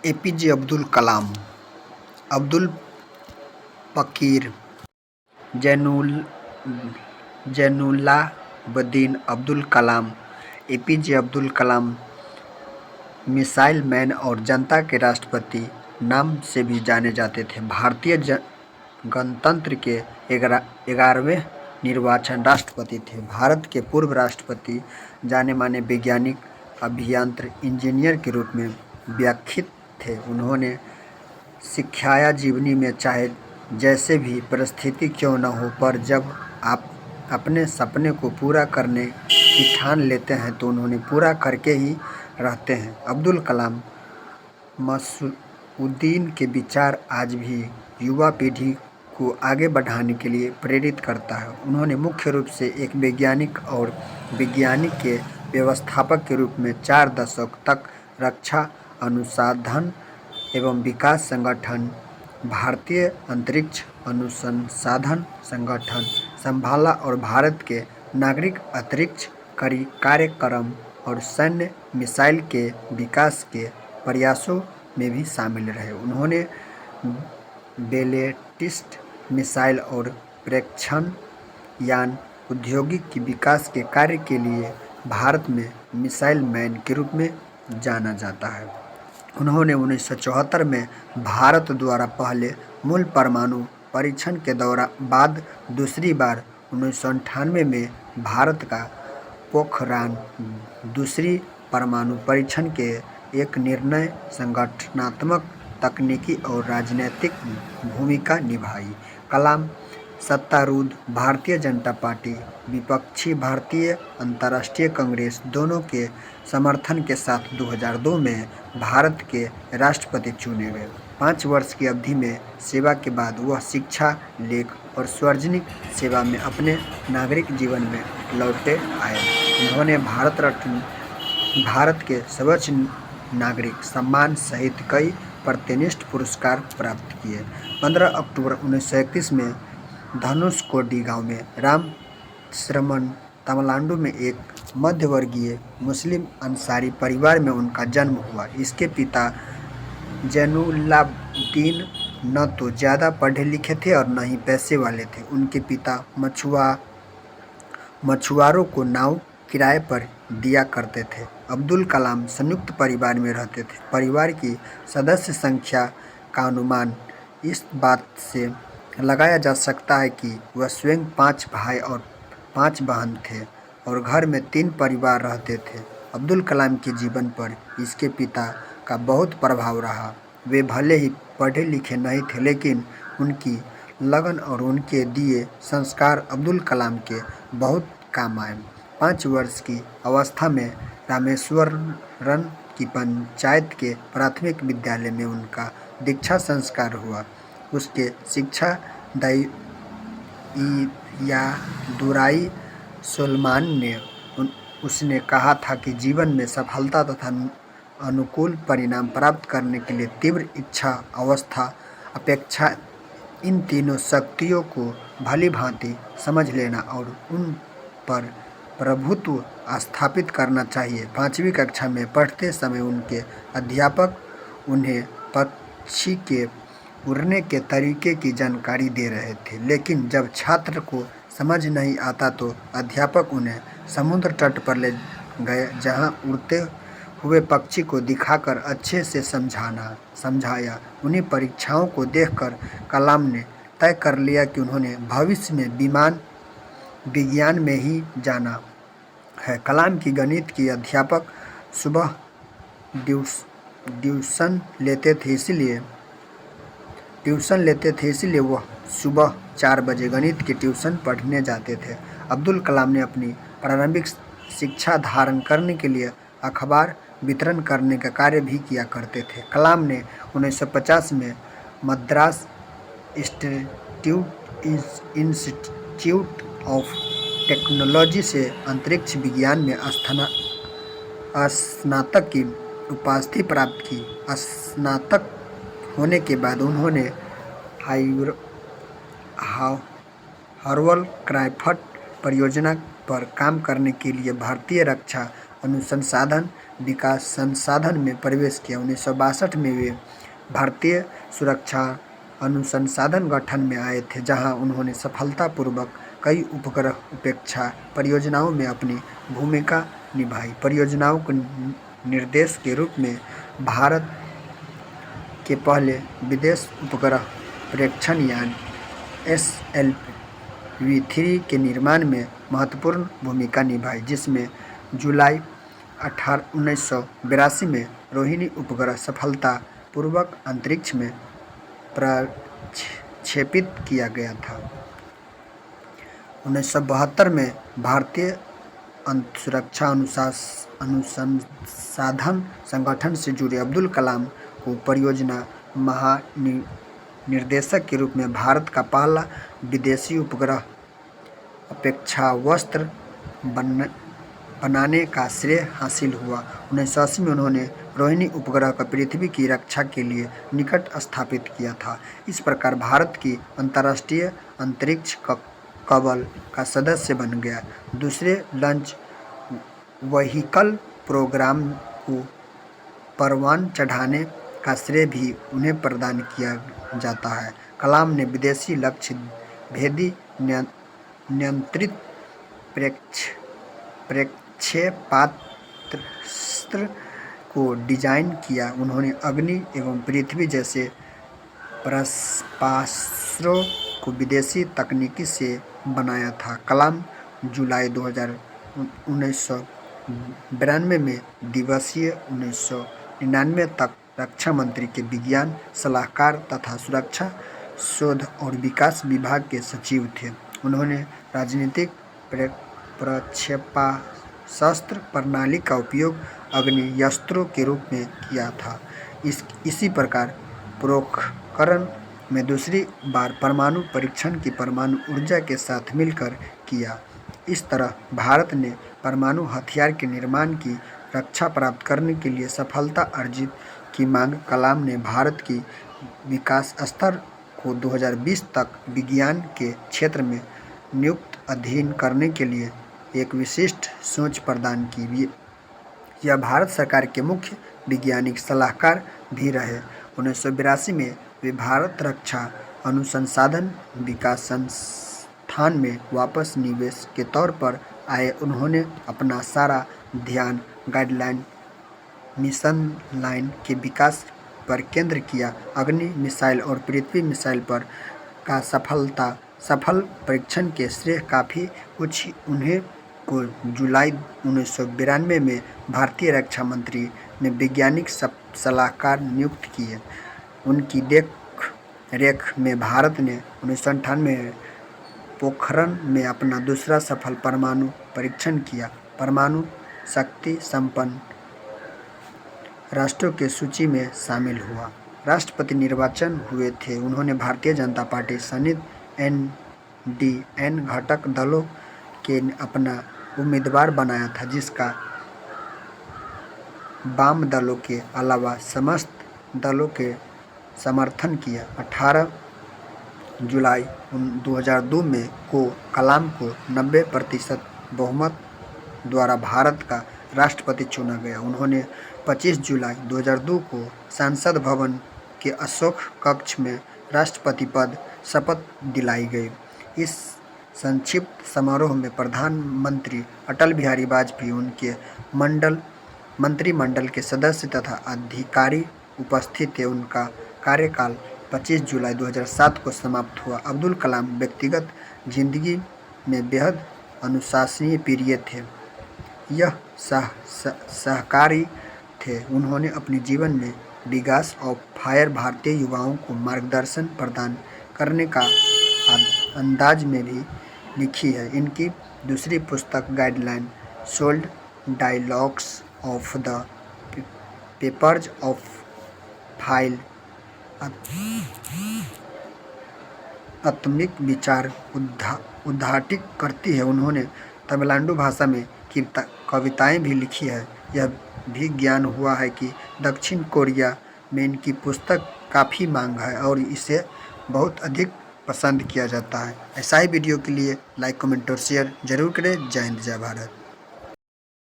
APJ Abdul Kalam, Abdul फ़कीर Jainulabdeen Abdul Kalam. APJ Abdul Kalam missile man और जनता के राष्ट्रपति नाम से भी जाने जाते थे। भारतीय गणतंत्र के 11वें निर्वाचन राष्ट्रपति थे। भारत के पूर्व राष्ट्रपति जाने माने वैज्ञानिक, अभियंता, इंजीनियर के रूप में विख्यात थे। उन्होंने सिखाया, जीवनी में चाहे जैसे भी परिस्थिति क्यों न हो, पर जब आप अपने सपने को पूरा करने की ठान लेते हैं तो उन्हें पूरा करके ही रहते हैं। अब्दुल कलाम मसूदुद्दीन के विचार आज भी युवा पीढ़ी को आगे बढ़ाने के लिए प्रेरित करता है। उन्होंने मुख्य रूप से एक वैज्ञानिक और वैज्ञानिक के व्यवस्थापक के रूप में 4 दशक तक रक्षा अनुसंधान एवं विकास संगठन, भारतीय अंतरिक्ष अनुसंधान संगठन संभाला और भारत के नागरिक अंतरिक्ष कार्यक्रम और सैन्य मिसाइल के विकास के प्रयासों में भी शामिल रहे। उन्होंने बैलिस्टिक मिसाइल और प्रेक्षण यान औद्योगिक के विकास के कार्य के लिए भारत में मिसाइल मैन के रूप में जाना जाता है। उन्होंने 1974 में भारत द्वारा पहले मूल परमाणु परीक्षण के बाद दूसरी बार 1998 में भारत का पोखरान दूसरी परमाणु परीक्षण के एक निर्णय संगठनात्मक, तकनीकी और राजनीतिक भूमिका निभाई। कलाम सत्तारूढ़ भारतीय जनता पार्टी, विपक्षी भारतीय अंतर्राष्ट्रीय कांग्रेस दोनों के समर्थन के साथ 2002 में भारत के राष्ट्रपति चुने गए। 5 वर्ष की अवधि में सेवा के बाद वह शिक्षा, लेख और सार्वजनिक सेवा में अपने नागरिक जीवन में लौटे आए। उन्होंने भारत रत्न, भारत के सर्वोच्च नागरिक सम्मान सहित कई प्रतिष्ठित पुरस्कार प्राप्त किए। 15 अक्टूबर 1931 में धनुषकोडी गांव में रामश्रमण, तमिलनाडु में एक मध्यवर्गीय मुस्लिम अंसारी परिवार में उनका जन्म हुआ। इसके पिता जैनुलाब्दीन न तो ज़्यादा पढ़े लिखे थे और न ही पैसे वाले थे। उनके पिता मछुआरों को नाव किराए पर दिया करते थे। अब्दुल कलाम संयुक्त परिवार में रहते थे। परिवार की सदस्य संख्या का अनुमान इस बात से लगाया जा सकता है कि वह स्वयं 5 भाई और 5 बहन थे और घर में 3 परिवार रहते थे। अब्दुल कलाम के जीवन पर इसके पिता का बहुत प्रभाव रहा। वे भले ही पढ़े लिखे नहीं थे, लेकिन उनकी लगन और उनके दिए संस्कार अब्दुल कलाम के बहुत काम आए। 5 वर्ष की अवस्था में रामेश्वरम की पंचायत के प्राथमिक विद्यालय में उनका दीक्षा संस्कार हुआ। उसके शिक्षा दुराई सुलेमान ने उसने कहा था कि जीवन में सफलता तथा अनुकूल परिणाम प्राप्त करने के लिए तीव्र इच्छा, अवस्था, अपेक्षा, इन तीनों शक्तियों को भली भांति समझ लेना और उन पर प्रभुत्व स्थापित करना चाहिए। 5वीं कक्षा में पढ़ते समय उनके अध्यापक उन्हें पक्षी के उड़ने के तरीके की जानकारी दे रहे थे, लेकिन जब छात्र को समझ नहीं आता तो अध्यापक उन्हें समुद्र तट पर ले गए, जहां उड़ते हुए पक्षी को दिखाकर अच्छे से समझाया। उन्हीं परीक्षाओं को देखकर कलाम ने तय कर लिया कि उन्होंने भविष्य में विज्ञान में ही जाना है। कलाम की गणित की अध्यापक सुबह ट्यूशन लेते थे, इसलिए वह सुबह 4 बजे गणित की ट्यूशन पढ़ने जाते थे। अब्दुल कलाम ने अपनी प्रारंभिक शिक्षा धारण करने के लिए अखबार वितरण करने का कार्य भी किया करते थे। कलाम ने 1950 में मद्रास इंस्टीट्यूट ऑफ टेक्नोलॉजी से अंतरिक्ष विज्ञान में स्नातक की उपाधि प्राप्त की। स्नातक होने के बाद उन्होंने हॉवर्ड क्राफ्ट परियोजना पर काम करने के लिए भारतीय रक्षा अनुसंधान विकास संसाधन में प्रवेश किया। 1962 में वे भारतीय सुरक्षा अनुसंधान गठन में आए थे, जहां उन्होंने सफलतापूर्वक कई उपग्रह उपेक्षा परियोजनाओं में अपनी भूमिका निभाई। परियोजनाओं के निर्देश के रूप में भारत के पहले विदेश उपग्रह प्रेक्षण यान SLV-3 के निर्माण में महत्वपूर्ण भूमिका निभाई, जिसमें जुलाई 1982 में रोहिणी उपग्रह सफलतापूर्वक अंतरिक्ष में प्रक्षेपित किया गया था। 1972 में भारतीय सुरक्षा अनुसंधान संगठन से जुड़े अब्दुल कलाम को परियोजना महानिर्देशक के रूप में भारत का पहला विदेशी उपग्रह अपेक्षावस्त्र बनाने का श्रेय हासिल हुआ। 1980 में उन्होंने रोहिणी उपग्रह को पृथ्वी की रक्षा के लिए निकट स्थापित किया था। इस प्रकार भारत की अंतर्राष्ट्रीय अंतरिक्ष कवल का सदस्य बन गया। दूसरे लॉन्च व्हीकल प्रोग्राम को परवान चढ़ाने का श्रेय भी उन्हें प्रदान किया जाता है। कलाम ने विदेशी लक्ष्य भेदी नियंत्रित प्रक्षेपास्त्र को डिजाइन किया। उन्होंने अग्नि एवं पृथ्वी जैसे परमास्त्रों को विदेशी तकनीकी से बनाया था। कलाम जुलाई 1992 में दिवसीय 1999 तक रक्षा मंत्री के विज्ञान सलाहकार तथा सुरक्षा शोध और विकास विभाग के सचिव थे। उन्होंने राजनीतिक प्रक्षेपास्त्र प्रणाली का उपयोग आग्नेयास्त्रों के रूप में किया था। इसी प्रकार पोखरण में दूसरी बार परमाणु परीक्षण की परमाणु ऊर्जा के साथ मिलकर किया। इस तरह भारत ने परमाणु हथियार के निर्माण की रक्षा प्राप्त करने के लिए सफलता अर्जित की मांग। कलाम ने भारत की विकास स्तर को 2020 तक विज्ञान के क्षेत्र में नियुक्त अधीन करने के लिए एक विशिष्ट सोच प्रदान की। यह भारत सरकार के मुख्य वैज्ञानिक सलाहकार भी रहे। 1982 में वे भारत रक्षा अनुसंधान विकास संस्थान में वापस निवेश के तौर पर आए। उन्होंने अपना सारा ध्यान गाइडलाइन मिशन लाइन के विकास पर केंद्र किया। अग्नि मिसाइल और पृथ्वी मिसाइल पर का सफल परीक्षण के श्रेय काफ़ी कुछ उन्हें को जुलाई 1992 में भारतीय रक्षा मंत्री ने वैज्ञानिक सलाहकार नियुक्त किए। उनकी देख रेख में भारत ने 1998 में पोखरण में अपना दूसरा सफल परमाणु परीक्षण किया। परमाणु शक्ति संपन्न राष्ट्रों के सूची में शामिल हुआ। राष्ट्रपति निर्वाचन हुए थे। उन्होंने भारतीय जनता पार्टी सहित NDN घटक दलों के अपना उम्मीदवार बनाया था, जिसका वाम दलों के अलावा समस्त दलों के समर्थन किया। 18 जुलाई 2002 में को कलाम को 90% बहुमत द्वारा भारत का राष्ट्रपति चुना गया। उन्होंने 25 जुलाई 2002 को संसद भवन के अशोक कक्ष में राष्ट्रपति पद शपथ दिलाई गई। इस संक्षिप्त समारोह में प्रधानमंत्री अटल बिहारी वाजपेयी, उनके मंत्रिमंडल के सदस्य तथा अधिकारी उपस्थित थे। उनका कार्यकाल 25 जुलाई 2007 को समाप्त हुआ। अब्दुल कलाम व्यक्तिगत जिंदगी में बेहद अनुशासनीय प्रिय थे। यह सहकारी थे। उन्होंने अपने जीवन में विकास ऑफ फायर भारतीय युवाओं को मार्गदर्शन प्रदान करने का अंदाज में भी लिखी है। इनकी दूसरी पुस्तक guideline sold dialogues of the papers of file आत्मिक विचार उद्घाटित करती है। उन्होंने तमिलनाडु भाषा में कविताएं भी लिखी है। यह भी ज्ञान हुआ है कि दक्षिण कोरिया में इनकी पुस्तक काफ़ी मांग है और इसे बहुत अधिक पसंद किया जाता है। ऐसा ही वीडियो के लिए लाइक, कमेंट और शेयर जरूर करें। जय हिंद, जय भारत।